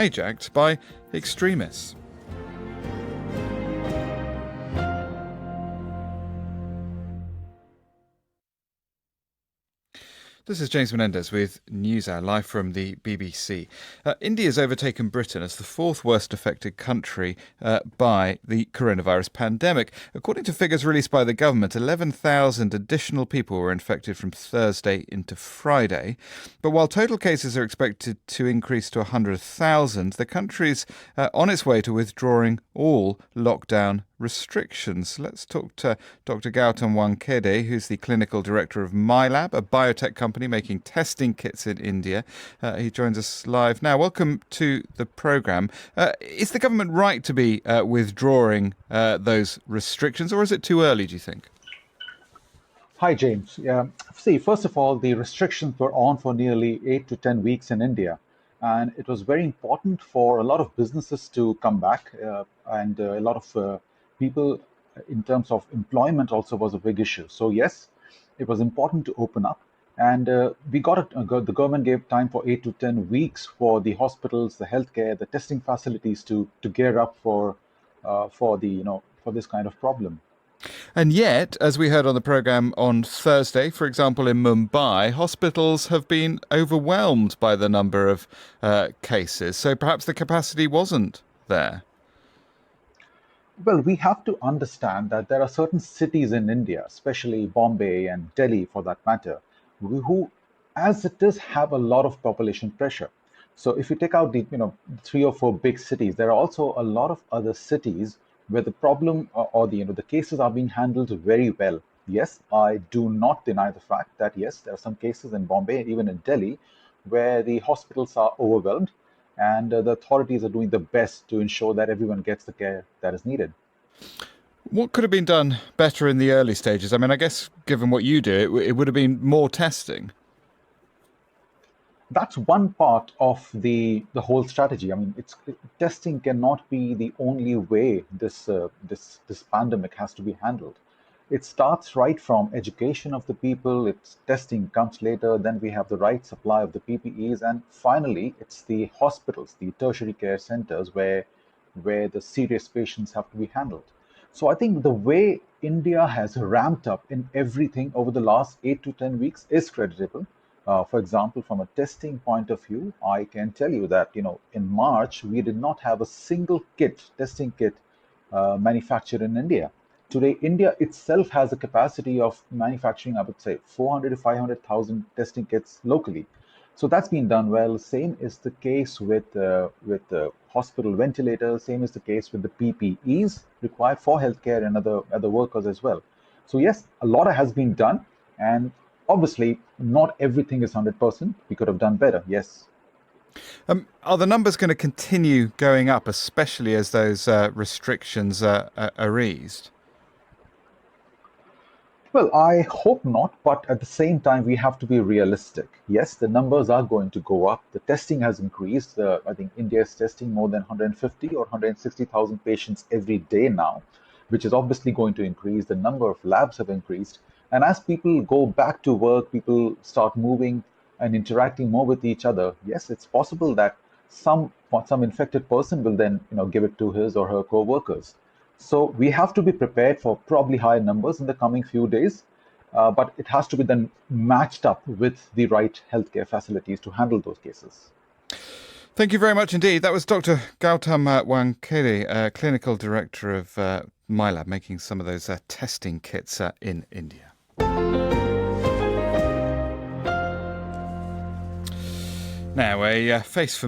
hijacked by extremists. This is James Menendez with NewsHour, live from the BBC. India's overtaken Britain as the fourth worst affected country by the coronavirus pandemic. According to figures released by the government, 11,000 additional people were infected from Thursday into Friday. But while total cases are expected to increase to 100,000, the country's on its way to withdrawing all lockdown restrictions. Let's talk to Dr. Gautam Wankhede, who's the clinical director of MyLab, a biotech company making testing kits in India. He joins us live now. Welcome to the programme. Is the government right to be withdrawing those restrictions, or is it too early, do you think? Hi, James. See, first of all, the restrictions were on for nearly 8 to 10 weeks in India. And it was very important for a lot of businesses to come back. And a lot of people, in terms of employment, also was a big issue. So, yes, it was important to open up. And we got it. The government gave time for 8 to 10 weeks for the hospitals, the healthcare, the testing facilities to gear up for this kind of problem. And yet, as we heard on the programme on Thursday, for example, in Mumbai, hospitals have been overwhelmed by the number of cases. So perhaps the capacity wasn't there. Well, we have to understand that there are certain cities in India, especially Bombay and Delhi for that matter, who, as it is, have a lot of population pressure. So if you take out the 3 or 4 big cities, there are also a lot of other cities where the problem or the cases are being handled very well. Yes, I do not deny the fact that yes, there are some cases in Bombay and even in Delhi where the hospitals are overwhelmed and the authorities are doing the best to ensure that everyone gets the care that is needed. What could have been done better in the early stages? I mean, I guess given what you do, it would have been more testing. That's one part of the whole strategy. I mean, testing cannot be the only way this pandemic has to be handled. It starts right from education of the people. It's testing comes later. Then we have the right supply of the PPEs, and finally, it's the hospitals, the tertiary care centers where the serious patients have to be handled. So I think the way India has ramped up in everything over the last 8 to 10 weeks is creditable. For example, from a testing point of view, I can tell you that in March we did not have a single testing kit, manufactured in India. Today, India itself has a capacity of manufacturing, I would say, 400 to 500,000 testing kits locally. So that's been done well. Same is the case with the hospital ventilators. Same is the case with the PPEs required for healthcare and other workers as well. So yes, a lot has been done, and obviously not everything is 100%. We could have done better. Yes. Are the numbers going to continue going up, especially as those restrictions are eased? Well, I hope not, but at the same time, we have to be realistic. Yes, the numbers are going to go up. The testing has increased. I think India is testing more than 150 or 160,000 patients every day now, which is obviously going to increase. The number of labs have increased. And as people go back to work, people start moving and interacting more with each other. Yes, it's possible that some infected person will then give it to his or her co-workers. So we have to be prepared for probably higher numbers in the coming few days, but it has to be then matched up with the right healthcare facilities to handle those cases. Thank you very much indeed. That was Dr. Gautam Wankhede, clinical director of MyLab, making some of those testing kits in India. Now, a face for